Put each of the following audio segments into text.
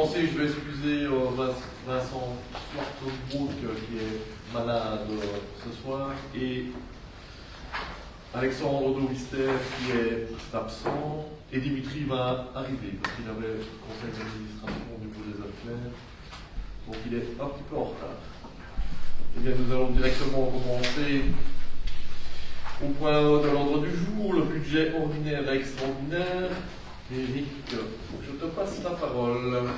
commencer, je vais excuser Vincent Swartbrook qui est malade ce soir et Alexandre Dovister qui est absent et Dimitri va arriver parce qu'il avait le conseil d'administration au niveau des affaires, donc il est un petit peu en retard. Et bien nous allons directement commencer au point de l'ordre du jour, le budget ordinaire et extraordinaire. Éric, je te passe la parole.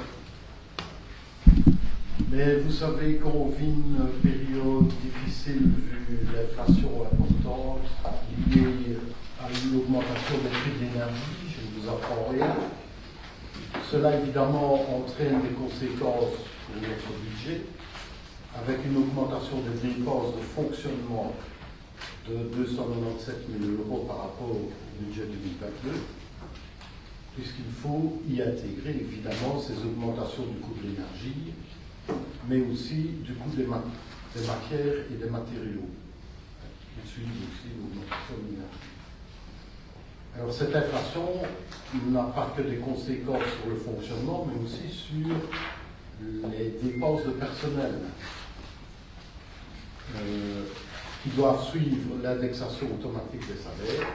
Mais vous savez qu'on vit une période difficile vu l'inflation importante liée à une augmentation des prix de l'énergie, je ne vous apprends rien. Cela évidemment entraîne des conséquences pour notre budget, avec une augmentation des dépenses de fonctionnement de 297 000 € par rapport au budget 2022, puisqu'il faut y intégrer évidemment ces augmentations du coût de l'énergie, mais aussi du coût des matières et des matériaux, qui suivent aussi l'augmentation de l'énergie. Alors cette inflation n'a pas que des conséquences sur le fonctionnement, mais aussi sur les dépenses de personnel, qui doivent suivre l'indexation automatique des salaires,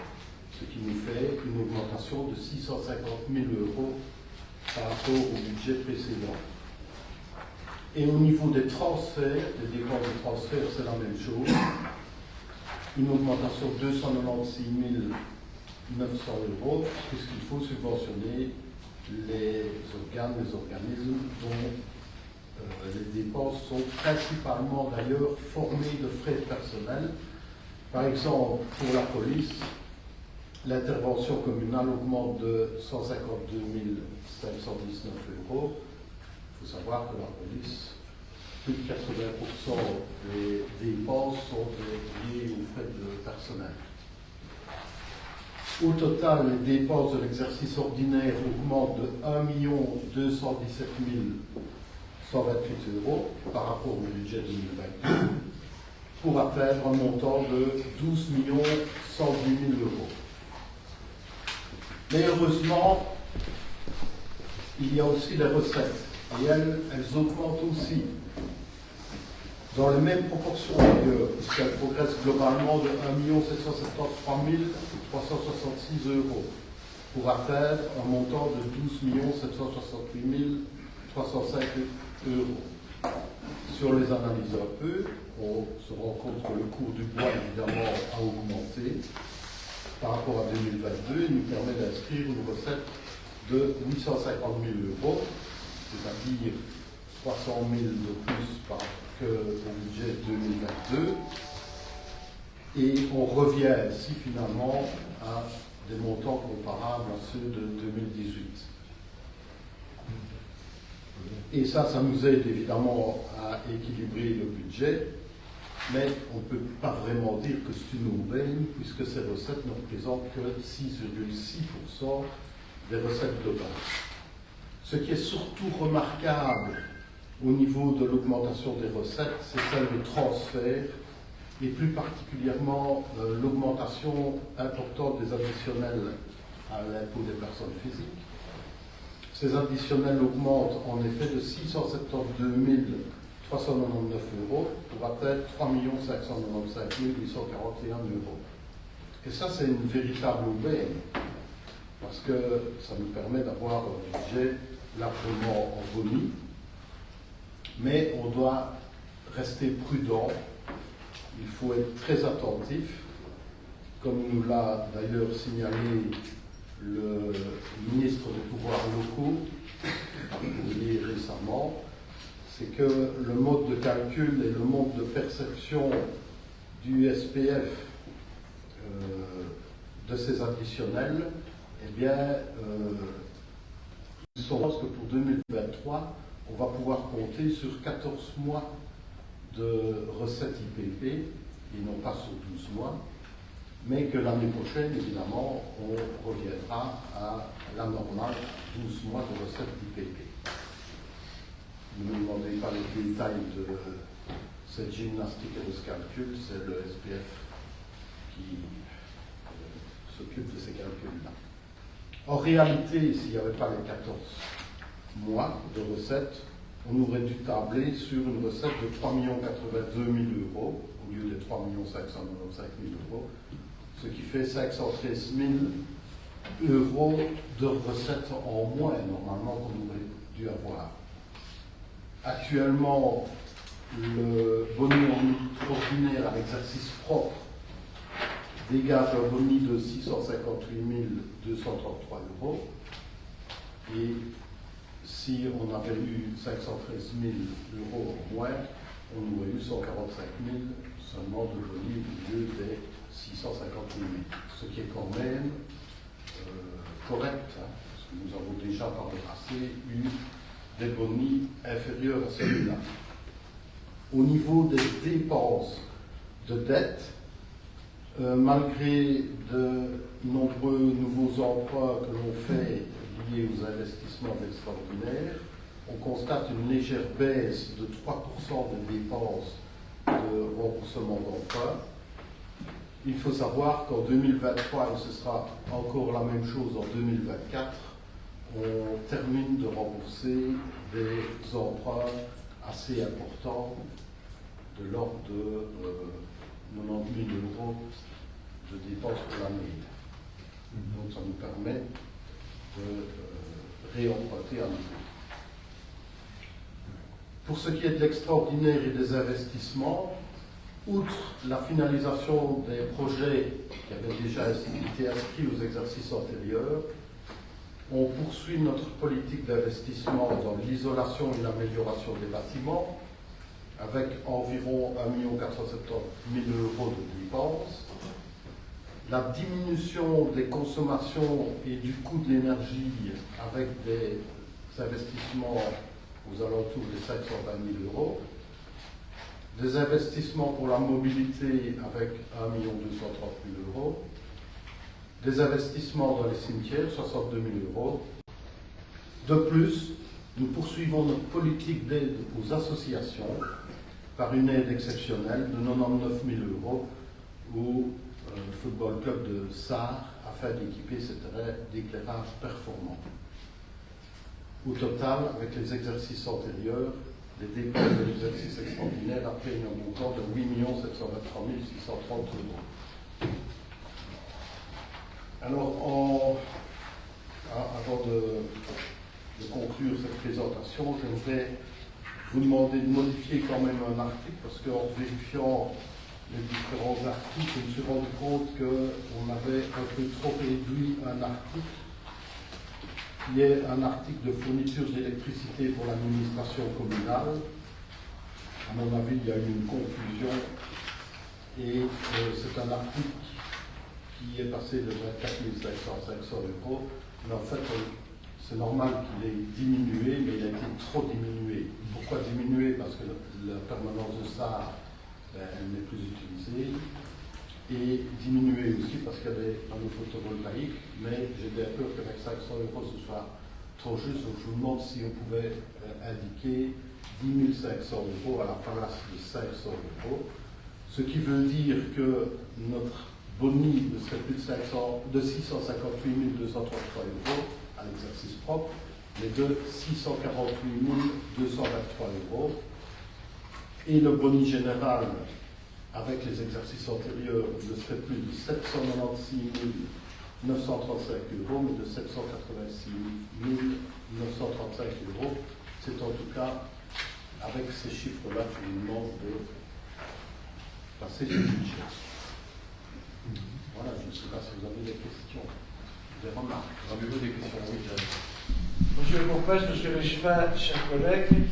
ce qui nous fait une augmentation de 650 000 € par rapport au budget précédent. Et au niveau des transferts, des dépenses de transfert, c'est la même chose. Une augmentation de 296 900 €, puisqu'il faut subventionner les organismes dont les dépenses sont principalement d'ailleurs formées de frais de personnel. Par exemple, pour la police, l'intervention communale augmente de 152 519 €. Il faut savoir que la police, plus de 80% des dépenses sont liées aux frais de personnel. Au total, les dépenses de l'exercice ordinaire augmentent de 1 217 128 € par rapport au budget 2022, pour atteindre un montant de 12 110 000 €. Mais heureusement, il y a aussi les recettes, et elles augmentent aussi, dans les mêmes proportions d'ailleurs, puisqu'elles progressent globalement de 1 773 366 € pour atteindre un montant de 12 768 305 €. Si on les analyse un peu, on se rend compte que le cours du bois évidemment a augmenté par rapport à 2022, il nous permet d'inscrire une recette de 850 000 €, c'est-à-dire 300 000 de plus qu'au budget 2022. Et on revient ainsi finalement à des montants comparables à ceux de 2018. Et ça nous aide évidemment à équilibrer le budget, mais on ne peut pas vraiment dire que c'est une aubaine, puisque ces recettes ne représentent que 6,6% des recettes globales. Ce qui est surtout remarquable au niveau de l'augmentation des recettes, c'est celle de transfert, et plus particulièrement l'augmentation importante des additionnels à l'impôt des personnes physiques. Ces additionnels augmentent en effet de 672 399 € pour atteindre 3 595 841 €. Et ça, c'est une véritable aubaine, parce que ça nous permet d'avoir un budget largement en bonus, mais on doit rester prudent, il faut être très attentif, comme nous l'a d'ailleurs signalé le ministre des Pouvoirs locaux récemment, c'est que le mode de calcul et le mode de perception du SPF de ces additionnels, eh bien, je pense que pour 2023, on va pouvoir compter sur 14 mois de recettes IPP, et non pas sur 12 mois, mais que l'année prochaine, évidemment, on reviendra à la normale, 12 mois de recettes IPP. Ne me demandez pas les détails de cette gymnastique et de ce calcul, c'est le SPF qui s'occupe de ces calculs-là. En réalité, s'il n'y avait pas les 14 mois de recettes, on aurait dû tabler sur une recette de 3 082 000 euros au lieu des 3 595 000 euros, ce qui fait 513 000 euros de recettes en moins normalement qu'on aurait dû avoir. Actuellement, le boni ordinaire à l'exercice propre dégage un boni de 658 233 euros. Et si on avait eu 513 000 euros en moins, on aurait eu 145 000 seulement de boni au lieu des 658 000. Ce qui est quand même correct, hein, parce que nous avons déjà par le passé eu des bonis inférieurs à celui-là. Au niveau des dépenses de dette, malgré de nombreux nouveaux emplois que l'on fait liés aux investissements extraordinaires, on constate une légère baisse de 3% des dépenses de remboursement d'emprunt. Il faut savoir qu'en 2023, et ce sera encore la même chose en 2024, on termine de rembourser des emprunts assez importants de l'ordre de 90 000 euros de dépenses pour l'année. Donc ça nous permet de réemprunter à nouveau. Pour ce qui est de l'extraordinaire et des investissements, outre la finalisation des projets qui avaient déjà été inscrits aux exercices antérieurs, on poursuit notre politique d'investissement dans l'isolation et l'amélioration des bâtiments, avec environ 1 470 000 euros de dépenses. La diminution des consommations et du coût de l'énergie, avec des investissements aux alentours des 520 000 euros. Des investissements pour la mobilité avec 1 230 000 euros. Des investissements dans les cimetières, 62 000 euros. De plus, nous poursuivons notre politique d'aide aux associations par une aide exceptionnelle de 99 000 euros au football club de Sarre afin d'équiper ces terrains d'éclairage performant. Au total, avec les exercices antérieurs, les dépenses de l'exercice extraordinaire atteignent un montant de 8 723 630 euros. Alors, avant de conclure cette présentation, j'aimerais vous demander de modifier quand même un article, parce qu'en vérifiant les différents articles, je me suis rendu compte qu'on avait un peu trop réduit un article, qui est un article de fourniture d'électricité pour l'administration communale. À mon avis, il y a eu une confusion, et c'est un article qui est passé de 24 500 euros, mais en fait, c'est normal qu'il ait diminué, mais il a été trop diminué. Pourquoi diminué? Parce que la permanence de SAR, elle n'est plus utilisée, et diminué aussi parce qu'il y a des panneaux photovoltaïques, mais j'ai bien peur qu'avec 500 euros ce soit trop juste, donc je vous demande si on pouvait indiquer 10 500 euros à la place de 500 euros, ce qui veut dire que notre boni ne serait plus de 658 233 euros à l'exercice propre, mais de 648 223 euros. Et le boni général, avec les exercices antérieurs, ne serait plus de 796 935 euros, mais de 786 935 euros. C'est en tout cas avec ces chiffres-là que je vous demande de passer ce budget. Voilà, je ne sais pas si vous avez des questions, des remarques. Avez-vous des questions? Oui, Monsieur le Bourgmestre, Monsieur le Chevin, chers collègues,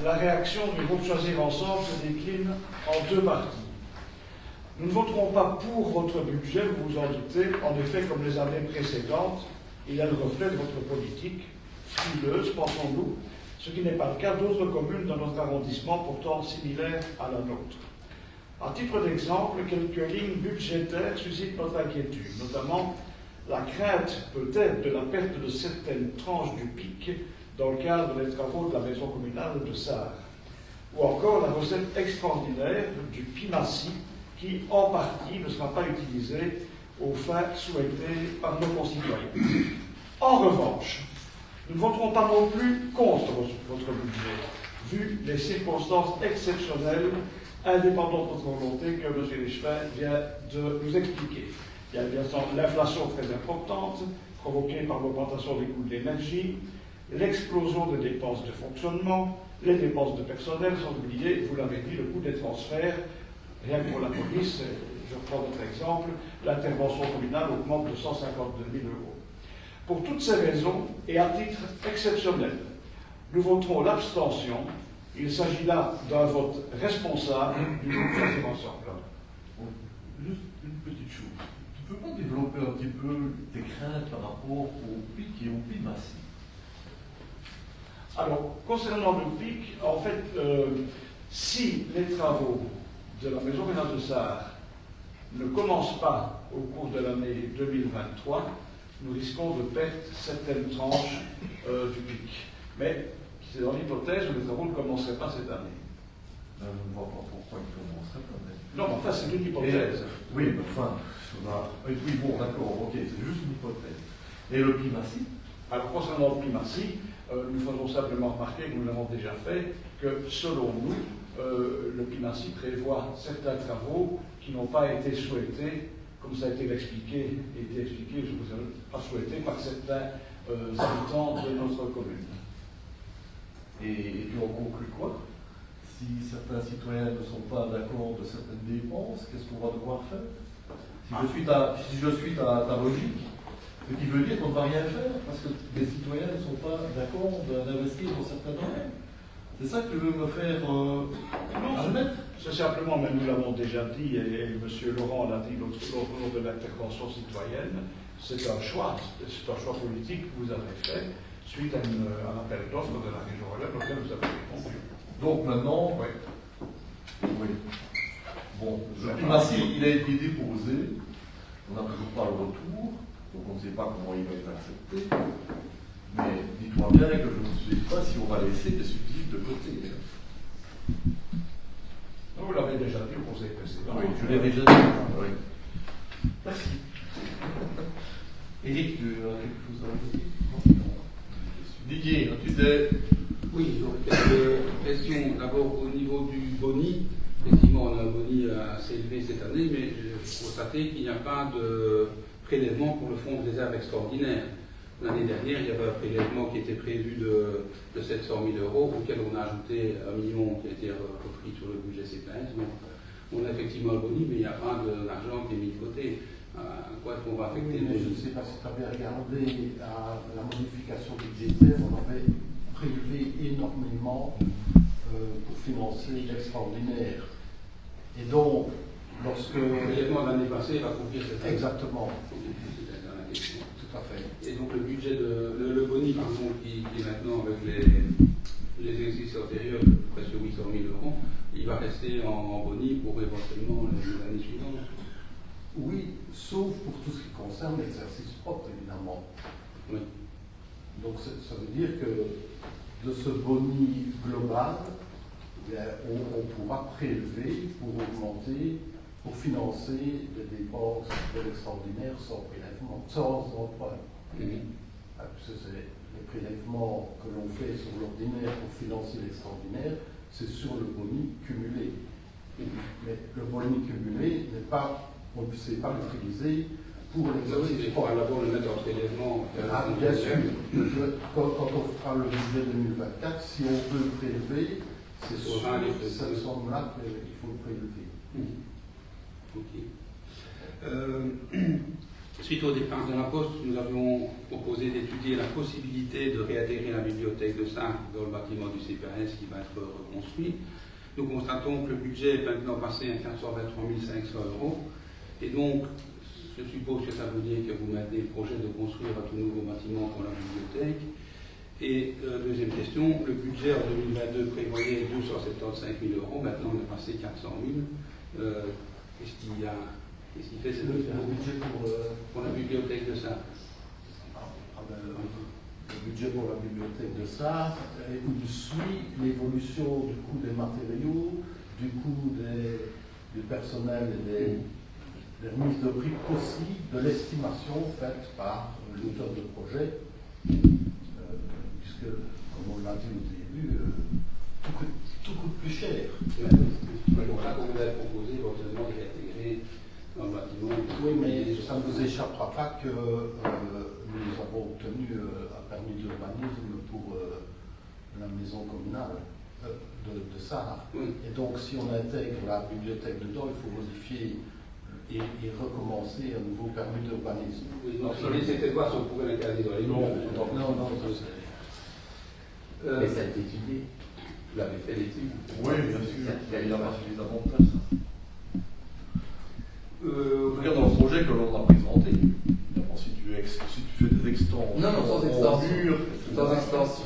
la réaction du groupe Choisir Ensemble se décline en deux parties. Nous ne voterons pas pour votre budget, vous vous en doutez. En effet, comme les années précédentes, il est le reflet de votre politique frileuse, pensons-nous, ce qui n'est pas le cas d'autres communes dans notre arrondissement pourtant similaires à la nôtre. À titre d'exemple, quelques lignes budgétaires suscitent notre inquiétude, notamment la crainte peut-être de la perte de certaines tranches du PIC dans le cadre des travaux de la maison communale de Sarre, ou encore la recette extraordinaire du PIMACI qui, en partie, ne sera pas utilisée aux fins souhaitées par nos concitoyens. En revanche, Nous ne voterons pas non plus contre votre budget, vu les circonstances exceptionnelles, indépendantes de notre volonté, que M. Richevin vient de nous expliquer. Il y a bien sûr l'inflation très importante, provoquée par l'augmentation des coûts de l'énergie, l'explosion des dépenses de fonctionnement, les dépenses de personnel, sans oublier, vous l'avez dit, le coût des transferts. Rien que pour la police, je prends votre exemple, l'intervention communale augmente de 152 000 euros. Pour toutes ces raisons, et à titre exceptionnel, nous voterons l'abstention. Il s'agit là d'un vote responsable du groupe Choisir Ensemble. Juste une petite chose. Tu ne peux pas développer un petit peu tes craintes par rapport au PIC et au PIMACI? Alors, concernant le PIC, en fait, si les travaux de la maison Ménage de Sarre ne commencent pas au cours de l'année 2023, nous risquons de perdre certaines tranches du PIC. Mais c'est dans l'hypothèse où les travaux ne commenceraient pas cette année. Je ne vois pas pourquoi ils commenceraient pas. Non, mais enfin, c'est une hypothèse. Oui, mais enfin, oui, bon, d'accord, ok, c'est juste une hypothèse. Et le PIMACI? Alors, concernant le PIMACI, nous faisons simplement remarquer, que nous l'avons déjà fait, que selon nous, le PIMACI prévoit certains travaux qui n'ont pas été souhaités, comme ça a été expliqué, je vous ai pas souhaité par certains habitants de notre commune. Et tu en conclus quoi? Si certains citoyens ne sont pas d'accord de certaines dépenses, qu'est-ce qu'on va devoir faire? Si je suis ta logique, ce qui veut dire qu'on ne va rien faire, parce que les citoyens ne sont pas d'accord d'investir dans certains domaines. C'est ça que tu veux me faire admettre? C'est simplement, mais nous l'avons déjà dit, et M. Laurent l'a dit l'autre jour de l'intervention citoyenne, c'est un choix politique que vous avez fait suite à un appel d'offres de la région Relève auquel vous avez répondu. Donc maintenant, Oui. oui. Bon, le PIMACI, il a été déposé, on n'a toujours pas le retour, donc on ne sait pas comment il va être accepté. Mais dis-toi bien que je ne sais pas si on va laisser des subsides de côté. Vous l'avez déjà dit au conseil précédent. Oui, je l'ai déjà dit. Oui. Merci. Éric, tu as quelque chose à dire? Didier, tu disais. Oui, j'aurais quelques questions. D'abord, au niveau du boni, effectivement, on a un boni assez élevé cette année, mais j'ai constaté qu'il n'y a pas de prélèvement pour le fonds de réserve extraordinaire. L'année dernière, il y avait un prélèvement qui était prévu de 700 000 euros, auquel on a ajouté 1 million qui a été repris sur le budget CPS. Donc, on a effectivement un boni, mais il n'y a pas d'argent qui est mis de côté. À quoi est-ce qu'on va affecter? Mais je ne sais pas si tu avais regardé à la modification budgétaire, on avait prélevé énormément pour financer l'extraordinaire. Et donc, lorsque. Le prélèvement de l'année passée va couvrir cette année. Exactement. Tout à fait. Et donc le budget le boni, pardon, qui est maintenant avec les exercices antérieurs, presque 800 000 euros, il va rester en boni pour éventuellement l'année suivante. Oui, sauf pour tout ce qui concerne l'exercice propre, évidemment. Oui. Donc ça veut dire que de ce boni global, on pourra prélever pour augmenter, pour financer les dépenses de l'extraordinaire sans prélèvement, sans emprunt. Parce que c'est les prélèvements que l'on fait sur l'ordinaire pour financer l'extraordinaire, c'est sur le boni cumulé. Mais le boni cumulé n'est pas, on ne sait pas l'utiliser pour l'exercice. Il faut d'abord le mettre en prélèvement. Bien sûr. Quand on fera le budget 2024, si on peut prélever, c'est sur cette somme-là qu'il faut le prélever. Suite au départ de la Poste, nous avions proposé d'étudier la possibilité de réintégrer la bibliothèque de Sarre dans le bâtiment du CPRS qui va être reconstruit. Nous constatons que le budget est maintenant passé à 423 500 euros. Et donc, je suppose que ça veut dire que vous maintenez le projet de construire un tout nouveau bâtiment pour la bibliothèque. Et deuxième question, le budget en 2022 prévoyait 275 000 euros, maintenant on est passé 400 000. Qu'est-ce qui fait cette Le budget pour la bibliothèque de Sarre? Le budget pour la bibliothèque de Sarre, il suit l'évolution du coût des matériaux, du coût du personnel et des remises de prix possibles, de l'estimation faite par l'auteur de projet. ça ne vous échappera pas que nous avons obtenu un permis d'urbanisme pour la maison communale de Sarre. Oui. Et donc, si on intègre la bibliothèque dedans, il faut modifier et recommencer un nouveau permis d'urbanisme. Oui, donc l'idée c'était de voir si on pouvait l'incarner dans les Non, livres. non, ça c'est... Mais ça a été étudié. Vous l'avez fait l'étude. Oui, bien sûr. Il Il y a n'a eu pas suffisamment de place. Regarde dans le projet que l'on a présenté. Évidemment, si tu fais des extensions. Non, sans en extension. mur, Sans extension.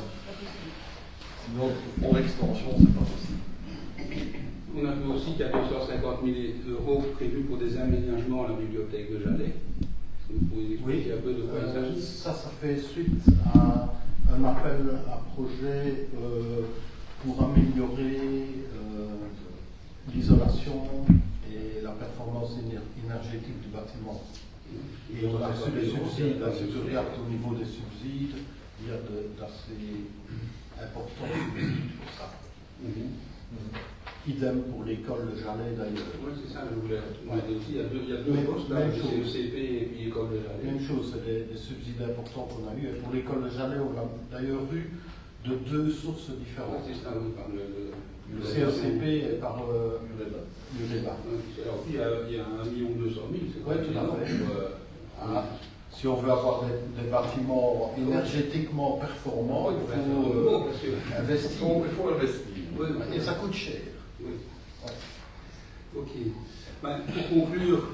Sinon, en extension, c'est pas possible. On a vu aussi qu'il y a 250 000 € prévus pour des aménagements à la bibliothèque de Jalais. Est-ce que vous pouvez expliquer un peu de quoi il s'agit? Ça fait suite à un appel à projet pour améliorer l'isolation et la performance énergétique du bâtiment. Et on a reçu des subsides. Si tu regardes au niveau des subsides, il y a d'assez importants subsides pour ça. Idem pour l'école de Jalais d'ailleurs. Oui, c'est ça, je voulais demander aussi. Il y a deux postes, là, le CECP et puis l'école de Jalais. Même chose, c'est des subsides importants qu'on a eu. Et pour l'école de Jalais, on l'a d'ailleurs eu de deux sources Ouais, différentes. c'est ça, oui, par le Le CECP et par l'UREBA. Alors, puis, il y a 1 200 000, c'est Oui, tout à fait. Si on veut avoir des bâtiments énergétiquement performants, il faut investir. Il faut investir. Oui, Et ça coûte cher. oui. Ouais. Ok. Ben, pour conclure,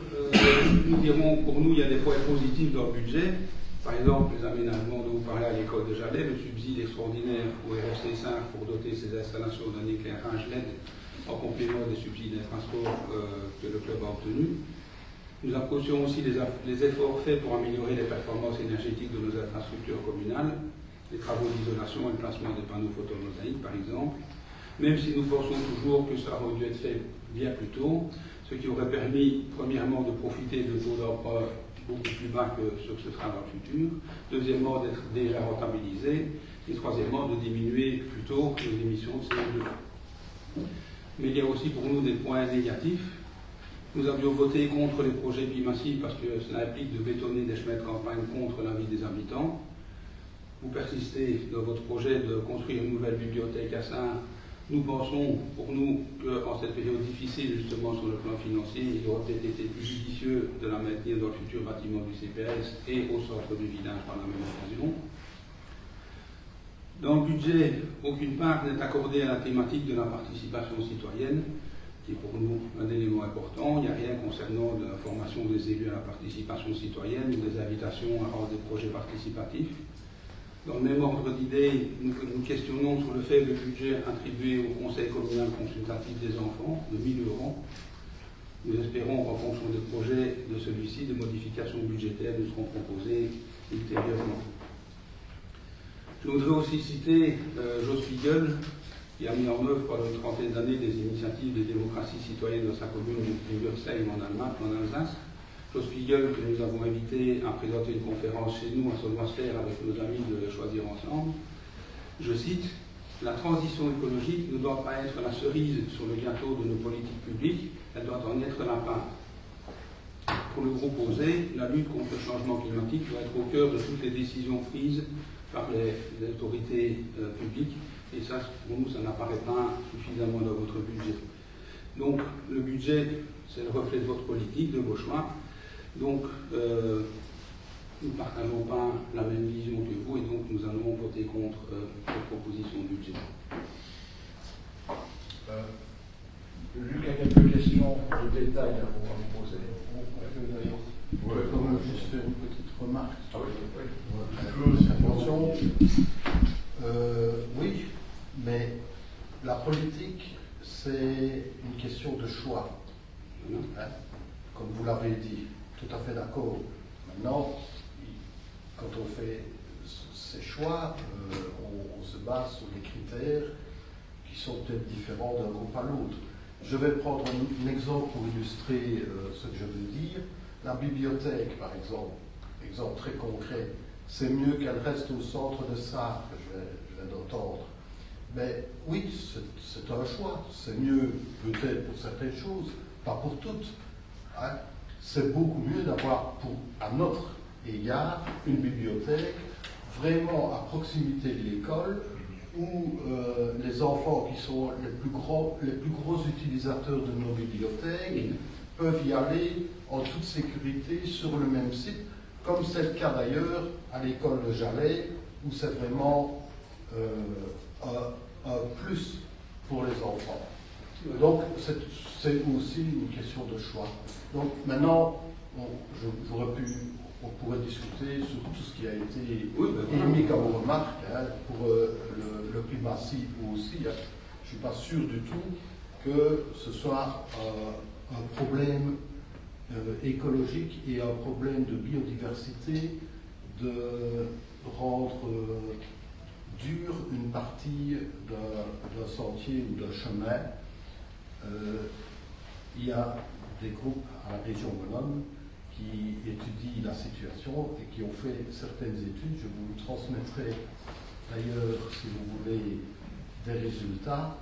nous dirons, pour nous, il y a des points positifs dans le budget. Par exemple, les aménagements dont vous parlez à l'école de Jalais, le subside extraordinaire au RSC 5 pour doter ses installations d'un éclairage LED en complément des subsides d'infrastructure que le club a obtenus. Nous apprécions aussi les efforts faits pour améliorer les performances énergétiques de nos infrastructures communales, les travaux d'isolation et le placement des panneaux photovoltaïques par exemple, même si nous pensons toujours que ça aurait dû être fait bien plus tôt, ce qui aurait permis premièrement de profiter de taux d'emprunt beaucoup plus bas que ce que ce sera dans le futur, deuxièmement d'être déjà rentabilisé, et troisièmement de diminuer plutôt les émissions de CO2. Mais il y a aussi pour nous des points négatifs. Nous avions voté contre les projets bimassifs parce que cela implique de bétonner des chemins de campagne contre l'avis des habitants. Vous persistez dans votre projet de construire une nouvelle bibliothèque à Sarre. Nous pensons, pour nous, qu'en cette période difficile, justement sur le plan financier, il aurait peut-être été plus judicieux de la maintenir dans le futur bâtiment du CPS et au centre du village par la même occasion. Dans le budget, aucune part n'est accordée à la thématique de la participation citoyenne, qui est pour nous un élément important. Il n'y a rien concernant la formation des élus à la participation citoyenne ou des invitations à rendre des projets participatifs. Dans le même ordre d'idées, nous questionnons sur le faible budget attribué au Conseil communal consultatif des enfants de 1 000 €. Nous espérons qu'en fonction des projets de celui-ci, des modifications budgétaires nous seront proposées ultérieurement. Je voudrais aussi citer Joe Spiegel, qui a mis en œuvre pendant une trentaine d'années des initiatives de démocratie citoyenne dans sa commune de Bursheim en Allemagne, en Alsace. Joe Spiegel, que nous avons invité à présenter une conférence chez nous à Solmaster avec nos amis de Choisir Ensemble. Je cite, « La transition écologique ne doit pas être la cerise sur le gâteau de nos politiques publiques, elle doit en être la part. Pour le groupe OSE, la lutte contre le changement climatique doit être au cœur de toutes les décisions prises par les autorités publiques, et ça, pour nous, ça n'apparaît pas suffisamment dans votre budget. Donc, le budget, c'est le reflet de votre politique, de vos choix. Donc, nous ne partageons pas la même vision que vous, et donc nous allons voter contre cette proposition de budget. Luc a quelques questions de détail à vous poser. Je peux comme juste faire une petite remarque. Ah Attention. Oui, mais la politique, c'est une question de choix. Hein? Comme vous l'avez dit, tout à fait d'accord. Maintenant, quand on fait ces choix, on se base sur des critères qui sont peut-être différents d'un groupe à l'autre. Je vais prendre un exemple pour illustrer ce que je veux dire. La bibliothèque, par exemple très concret, c'est mieux qu'elle reste au centre de Sarre, que je viens d'entendre. Mais oui, c'est un choix. C'est mieux peut-être pour certaines choses, pas pour toutes. Hein? c'est beaucoup mieux d'avoir, à notre égard, une bibliothèque vraiment à proximité de l'école, où les enfants qui sont les plus gros utilisateurs de nos bibliothèques peuvent y aller en toute sécurité sur le même site, comme c'est le cas d'ailleurs à l'école de Jalais, où c'est vraiment un plus pour les enfants. Donc c'est aussi une question de choix. Donc maintenant, on pourrait discuter sur tout ce qui a été émis comme remarque, pour le primatie aussi. Je ne suis pas sûr du tout que ce soit un problème écologique et un problème de biodiversité de rendre dure une partie d'un sentier ou d'un chemin. Il y a des groupes à la région Wallonne qui étudient la situation et qui ont fait certaines études. Je vous transmettrai d'ailleurs, si vous voulez, des résultats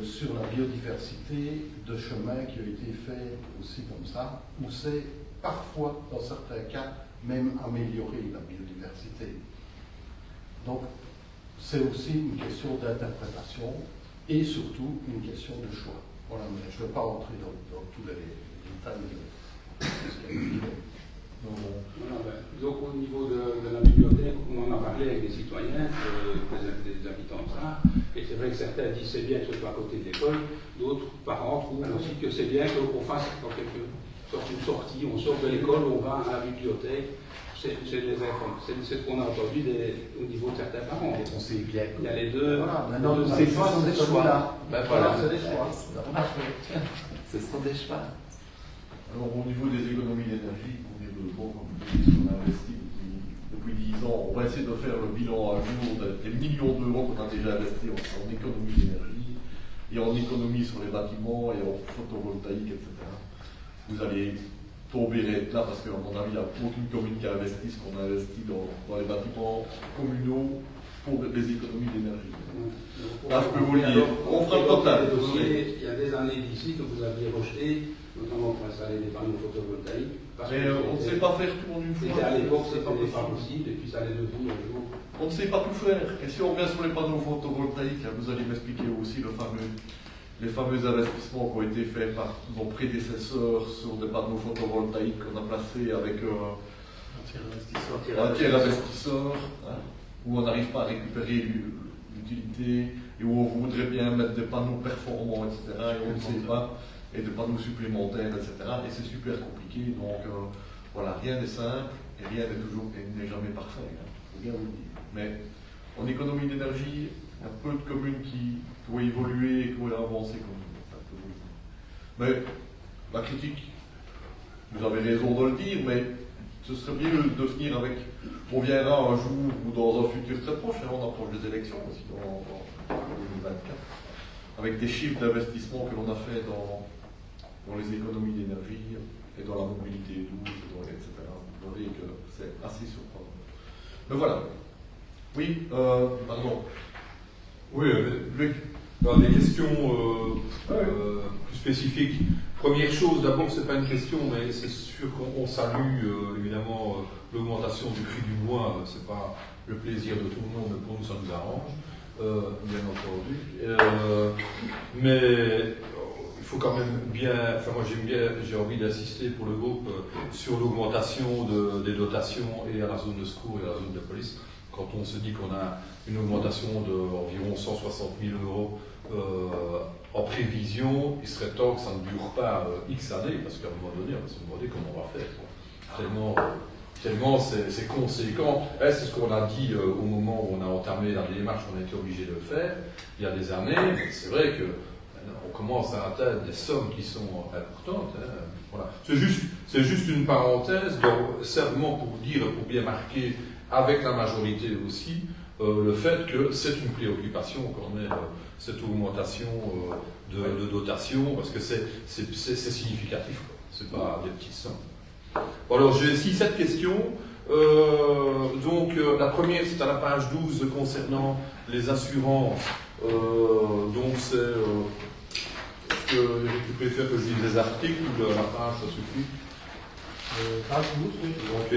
sur la biodiversité de chemins qui ont été faits aussi comme ça, où c'est parfois, dans certains cas, même améliorer la biodiversité. Donc, c'est aussi une question d'interprétation et surtout une question de choix. Voilà, mais je ne vais pas rentrer dans tous les détails de ce qu'il y a dit. Donc au niveau de la bibliothèque, on en a parlé avec les citoyens, des habitants de ça, et c'est vrai que certains disent c'est bien que ce soit à côté de l'école, d'autres parents trouvent aussi que c'est bien qu'on fasse en quelque sorte une sortie, on sort de l'école, on va à la bibliothèque. C'est ce qu'on a entendu au niveau de certains parents. Les conseillers bien. Il y a les deux. Voilà, maintenant, c'est des choix. Ben voilà, c'est des choix. Ce sont des choix. Alors au niveau des économies d'énergie, on est bon, comme vous dites, on a investi depuis 10 ans, on va essayer de faire le bilan à jour des millions d'euros qu'on a déjà investis en économie d'énergie et en économie sur les bâtiments et en photovoltaïque, etc. Vous allez tomber net là parce qu'à mon avis, il n'y a aucune commune qui a investi ce qu'on a investi dans les bâtiments communaux pour les économies d'énergie. Là, je peux vous le dire, on fera le total. Il y a des années d'ici que vous aviez rejeté, notamment pour installer des panneaux photovoltaïques. Mais on ne sait pas faire tout en une fois. À l'époque, c'était pas possible, et puis ça allait devenir un jour. On ne sait pas tout faire. Et si on revient sur les panneaux photovoltaïques, vous allez m'expliquer aussi les fameux investissements qui ont été faits par nos prédécesseurs sur des panneaux photovoltaïques qu'on a placés avec un tiers investisseur, où on n'arrive pas à récupérer l'utilité et où on voudrait bien mettre des panneaux performants, etc. Et on ne sait pas, et des panneaux supplémentaires, etc. Et c'est super compliqué. Donc voilà, rien n'est simple et rien n'est jamais parfait. Il faut bien vous le dire. Mais en économie d'énergie, il y a peu de communes qui ont évolué et qui ont avancé comme nous. Mais la critique, vous avez raison de le dire, mais ce serait mieux de venir avec. On viendra un jour ou dans un futur très proche, on approche des élections aussi en 2024, avec des chiffres d'investissement que l'on a fait dans les économies d'énergie et dans la mobilité douce, etc. Vous verrez que c'est assez surprenant. Mais voilà. Oui, pardon. Oui, dans des questions plus spécifiques. Première chose, d'abord, ce n'est pas une question, mais c'est sûr qu'on salue évidemment l'augmentation du prix du bois. Ce n'est pas le plaisir de tout le monde, mais pour nous, ça nous arrange, bien entendu. Mais il faut quand même bien. Enfin, moi, j'ai envie d'insister pour le groupe sur l'augmentation des dotations et à la zone de secours et à la zone de police. Quand on se dit qu'on a une augmentation d'environ 160 000 euros en prévision, il serait temps que ça ne dure pas X années, parce qu'à un moment donné, on va se demander comment on va faire. Tellement c'est conséquent. C'est ce qu'on a dit au moment où on a entamé la démarche, on a été obligé de le faire, il y a des années. C'est vrai qu'on commence à atteindre des sommes qui sont importantes. Voilà. C'est juste une parenthèse, simplement pour dire, pour bien marquer avec la majorité aussi, le fait que c'est une préoccupation quand même, cette augmentation de dotation, parce que c'est significatif, ce n'est pas des petites sommes. Bon, alors j'ai ici 7 questions. La première, c'est à la page 12 concernant les assurances. Donc c'est... est-ce que tu préfères que je lise les articles ou la page, ça suffit? Page 12, oui. Ok.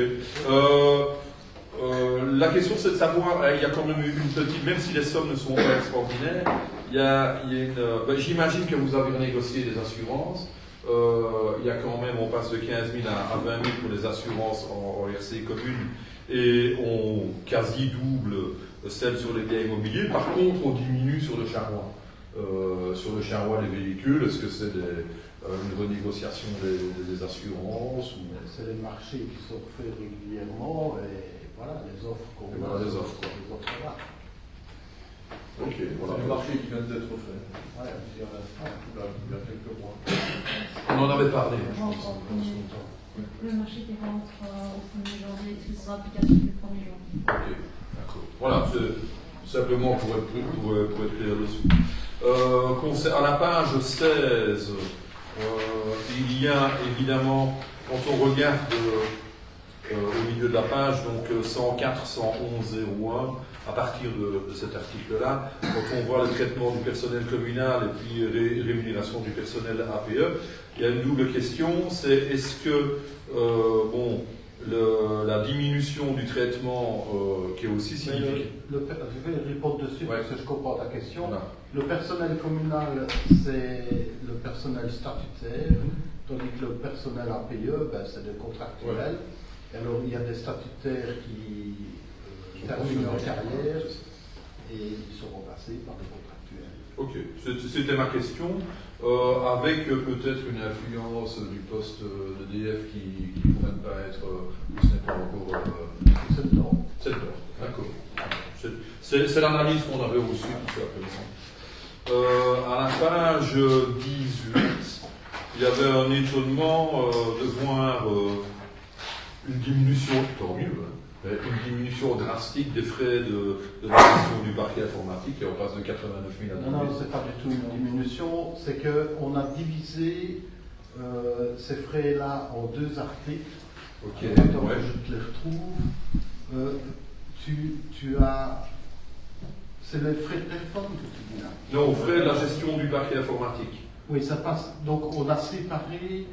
La question c'est de savoir, il y a quand même une petite, même si les sommes ne sont pas extraordinaires, il y a j'imagine que vous avez renégocié des assurances. Il y a quand même, on passe de 15 000 à 20 000 pour les assurances en RC commune et on quasi double celle sur les biens immobiliers. Par contre, on diminue sur le charroi. Sur le charroi des véhicules, est-ce que c'est une renégociation des assurances ou... C'est les marchés qui sont faits régulièrement et voilà, les offres qu'on Et voilà, les offres, quoi. Les offres là. Ok, C'est voilà. le marché qui vient d'être fait. Ouais, il y en a Il y a quelques mois. On en avait parlé, je pense. Le marché qui rentre au 1er janvier, qui sera applicable le 1er janvier. Ok, d'accord. Voilà, c'est simplement pour être clair dessus. À la page 16, il y a évidemment, quand on regarde au milieu de la page, donc 104, 111, 01, à partir de cet article-là, quand on voit le traitement du personnel communal et puis rémunération du personnel APE, il y a une double question, c'est est-ce que la diminution du traitement qui est aussi significative. Je vais répondre dessus parce que je comprends ta question. Voilà. Le personnel communal, c'est le personnel statutaire, tandis que le personnel APE, c'est des contractuels. Et alors, il y a des statutaires qui terminent leur carrière et ils sont remplacés par des contractuels. Ok, c'était ma question. Avec peut-être une influence du poste d'EDF qui ne pourrait pas être, ce n'est pas encore... C'est le temps. C'est le temps, d'accord. C'est l'analyse qu'on avait reçue tout simplement. À la page 18, il y avait un étonnement de voir une diminution, tant mieux, une diminution drastique des frais de la gestion du parquet informatique et on passe de 89 000 à 10 000. Non, ce n'est pas du tout une diminution, c'est qu'on a divisé ces frais-là en deux articles. Ok, Attends, ouais. je te les retrouve. Tu as... C'est les frais de téléphone que tu dis là? Non, frais de la gestion du parquet informatique. Oui, ça passe. Donc on a séparé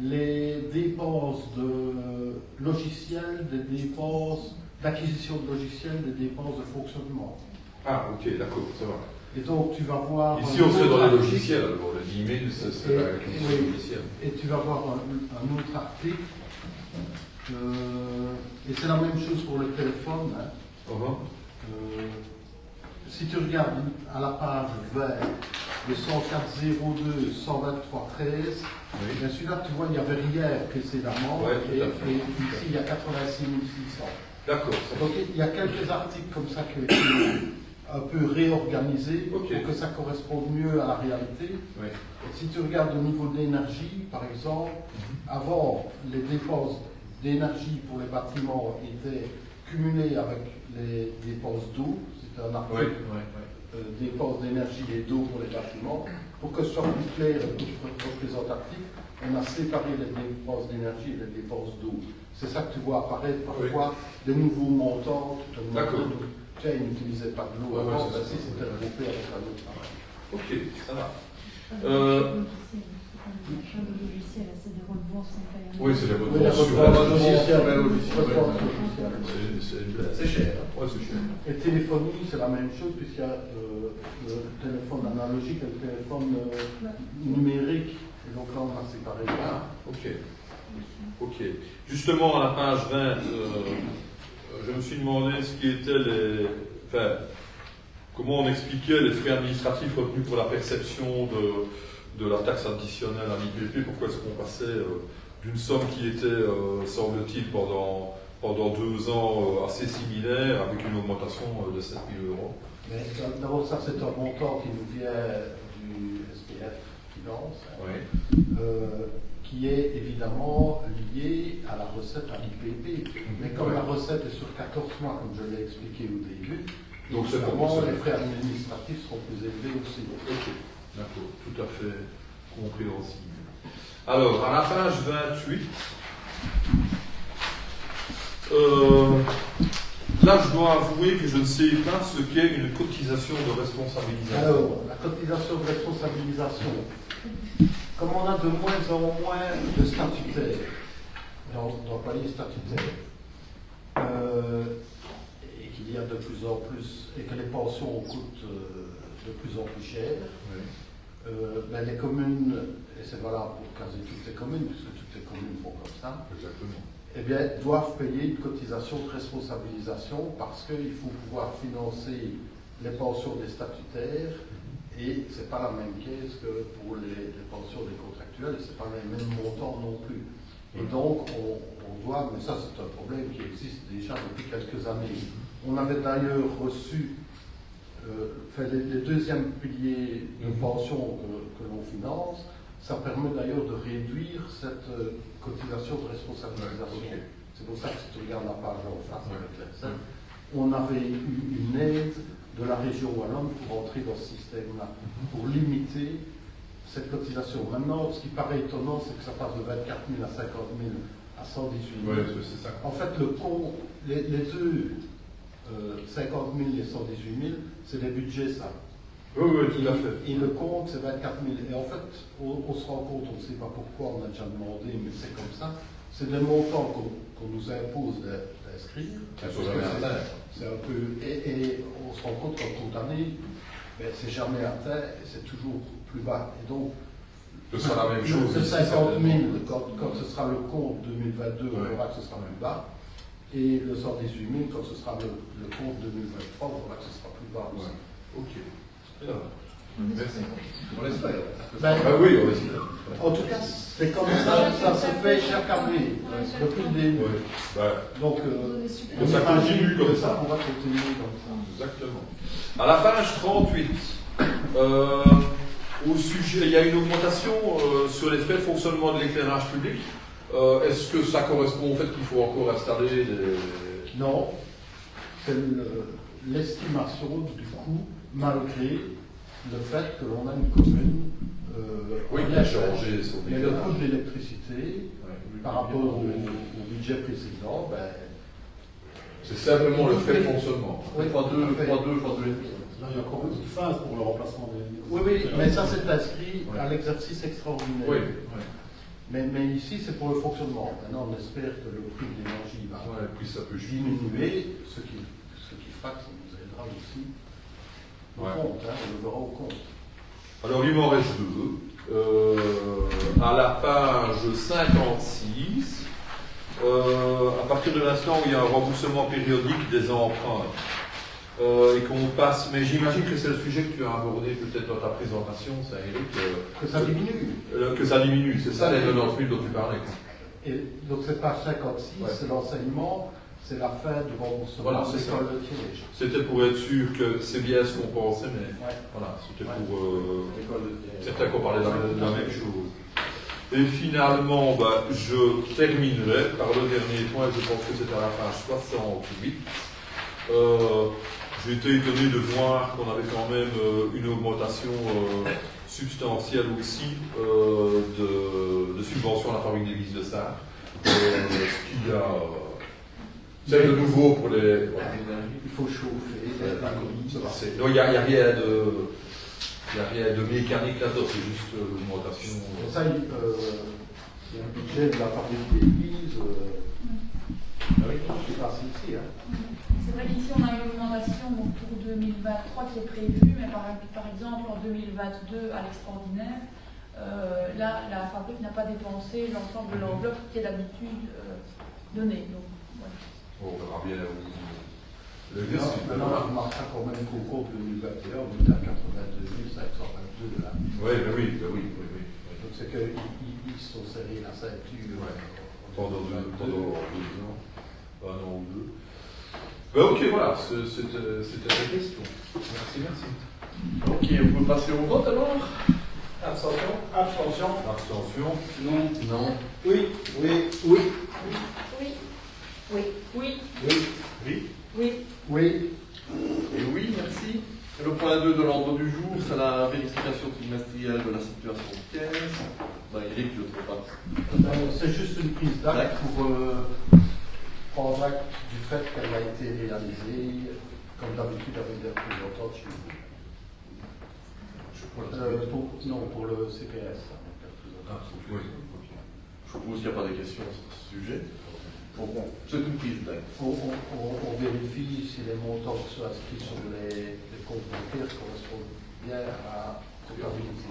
les dépenses de logiciels des dépenses d'acquisition de logiciels des dépenses de fonctionnement. Ah, ok, d'accord, ça va. Et donc tu vas voir... Ici, on serait dans les logiciels, alors le 10 000, c'est la l'acquisition oui. logicielle. Et tu vas voir un autre article. Et c'est la même chose pour le téléphone. Hein. Si tu regardes à la page 20, le 104.02, 123.13, bien celui-là, tu vois, il y avait hier précédemment, Ouais, tout à fait. et ici, il y a 86 600. D'accord. Donc, il y a quelques articles comme ça qui ont été un peu réorganisés pour que ça corresponde mieux à la réalité. Oui. Et si tu regardes au niveau de l'énergie, par exemple, avant, les dépenses d'énergie pour les bâtiments étaient cumulées avec les dépenses d'eau. C'est un article dépenses d'énergie et d'eau pour les bâtiments. Pour que ce soit plus clair et plus représentatif, on a séparé les dépenses d'énergie et les dépenses d'eau. C'est ça que tu vois apparaître parfois, des nouveaux montants. D'accord. Tiens, ils n'utilisaient pas de l'eau avant, si c'était regroupé avec un autre travail. Ok, ça va. L'achat de logiciels, c'est des redevances qu'on paye. Oui, c'est la bonne Oui, la C'est cher. Ouais, c'est cher. Et téléphonie, c'est la même chose, puisqu'il y a le téléphone analogique et le téléphone numérique. Et donc là, on a séparé ça. Ok. Justement, à la page 20, je me suis demandé ce qui étaient les... Enfin, comment on expliquait les frais administratifs retenus pour la perception de la taxe additionnelle à l'IPP. Pourquoi est-ce qu'on passait d'une somme qui était, semble-t-il, pendant 2 ans assez similaire, avec une augmentation de 7 000 €. Mais d'abord, ça, c'est un montant qui nous vient du SPF Finance, qui est évidemment lié à la recette à l'IPP. Mais comme la recette est sur 14 mois, comme je l'ai expliqué au début, donc évidemment, les frais administratifs seront plus élevés aussi. Ok, d'accord, tout à fait compréhensible. Alors, à la page 28, là, je dois avouer que je ne sais pas ce qu'est une cotisation de responsabilisation. Alors, la cotisation de responsabilisation, comme on a de moins en moins de statutaires, d'employés statutaires. Et qu'il y a de plus en plus, et que les pensions coûtent de plus en plus cher. Ben, les communes, et c'est valable pour quasi toutes les communes, puisque toutes les communes font comme ça, Exactement. eh bien, doivent payer une cotisation de responsabilisation parce qu'il faut pouvoir financer les pensions des statutaires et ce n'est pas la même caisse que pour les pensions des contractuels, ce n'est pas les mêmes montants non plus. Et donc, on doit, mais ça c'est un problème qui existe déjà depuis quelques années. On avait d'ailleurs reçu les deuxièmes piliers de pension que l'on finance, ça permet d'ailleurs de réduire cette cotisation de responsabilisation. Okay. C'est pour ça que si tu regardes la page en face avec les recettes, on avait eu une aide de la région wallonne pour entrer dans ce système-là, pour limiter cette cotisation. Maintenant, ce qui paraît étonnant, c'est que ça passe de 24 000 à 50 000 à 118 000. Ouais, c'est ça. En fait, le compte, les deux 50 000 et 118 000, c'est des budgets, ça. Oui, tout à fait. Et le compte, c'est 24 000. Et en fait, on se rend compte, on ne sait pas pourquoi, on a déjà demandé, mais c'est comme ça. C'est des montants qu'on nous impose d'inscrire. C'est un peu. Et on se rend compte qu'en cours d'année, ben, c'est jamais atteint et c'est toujours plus bas. Et donc, Ce sera la même chose. c'est 50 000, quand ce sera le compte 2022, on verra que ce sera plus bas. Et le 118 000, quand ce sera le compte 2023, on verra que ce sera plus bas aussi. Ok. Merci. On l'espère. Ben, Oui, on espère. en tout cas, c'est comme ça se fait chaque année, depuis le début. Donc, ça continue comme ça. On va continuer comme ça. Exactement. À la page 38, au sujet, il y a une augmentation sur les frais de fonctionnement de l'éclairage public. Est-ce que ça correspond au fait qu'il faut encore installer des... Non, c'est l'estimation du coût malgré le fait que l'on a une commune. Oui, qui a changé son Il y a le éclairage. coût de l'électricité par rapport au budget précédent. Ben, C'est simplement le frais de fonctionnement. oui, Fois 2, tout à fait. fois 2, fois 2,5. Là, il y a encore une phase pour le remplacement des... Oui, mais ça c'est inscrit à l'exercice extraordinaire. Oui. Mais ici c'est pour le fonctionnement. Maintenant on espère que le prix de l'énergie va Ouais, puis ça peut diminuer, ce qui fera que ça nous aidera aussi au compte, hein, on le verra au compte. Alors, il m'en reste deux. À la page 56, à partir de l'instant où il y a un remboursement périodique des emprunts et qu'on passe, mais j'imagine que c'est le sujet que tu as abordé peut-être dans ta présentation, ça, Eric. Que ça diminue. Que ça diminue, c'est ça les 90 000 dont tu parlais. Et donc c'est page 56, Ouais. c'est l'enseignement, c'est la fin du remboursement Voilà, de c'est l'école de Thiège. C'était pour être sûr que c'est bien ce qu'on pensait, mais Ouais. voilà, c'était Ouais. pour L'école de Thiers. certains qu'on parlait de la même chose. Et finalement, je terminerai par le dernier point, je pense que c'est à la page 68. J'ai été étonné de voir qu'on avait quand même une augmentation substantielle aussi de subventions à la fabrique d'église de Sarre. Ce qui a... c'est de nouveau pour les... Voilà. Il faut chauffer. Non, il n'y a rien de mécanique là-dedans, c'est juste l'augmentation. Pour ça, il y a un budget de la fabrique d'église. Je passe ici. Hein. C'est vrai qu'ici on a une augmentation donc, pour 2023 qui est prévue, mais par exemple en 2022 à l'extraordinaire, là la fabrique n'a pas dépensé l'ensemble de l'enveloppe qui est d'habitude donnée. Donc, voilà. On verra bien où le Maintenant, on remarquera quand même qu'au cours 2021, on est à 82 522 $. Oui. Donc c'est qu'ils se sont serrés la ceinture Pendant 2 ans, un an ou deux. Ok, voilà, c'était la question. Merci. Ok, on peut passer au vote alors. Abstention. Abstention. Non. Oui. Oui. Oui. Et oui, merci. Et le point 2 de l'ordre du jour, c'est la vérification trimestrielle de la situation de caisse. Eric, je ne sais pas. C'est juste une prise d'acte pour prendre acte du fait qu'elle a été réalisée, comme d'habitude, avec des représentants de chez vous. Pour le CPS. Oui, ok. Je suppose qu'il n'y a pas de questions sur ce sujet. Donc, c'est une prise d'acte. On vérifie si les montants qui sont inscrits sur les comptes bancaires correspondent bien à comptabilité.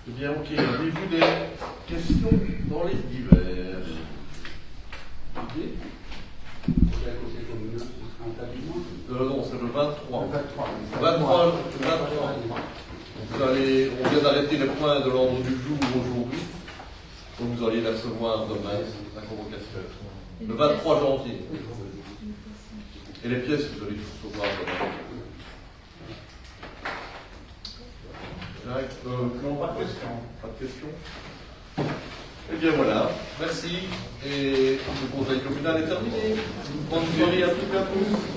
Eh bien, ok. Avez-vous des questions dans les divers? Ok. Pour la conseil communal, ce sera un tabliement. Non, c'est le 23. 23. 23. On vient d'arrêter les points de l'ordre du jour aujourd'hui. Donc vous allez la recevoir demain, la convocation. Le 23 janvier. Et les pièces, vous allez les recevoir demain. Non, pas de questions. Pas de questions. Eh bien voilà, merci. Et le conseil communal est terminé. Bonne soirée à toutes et à tous.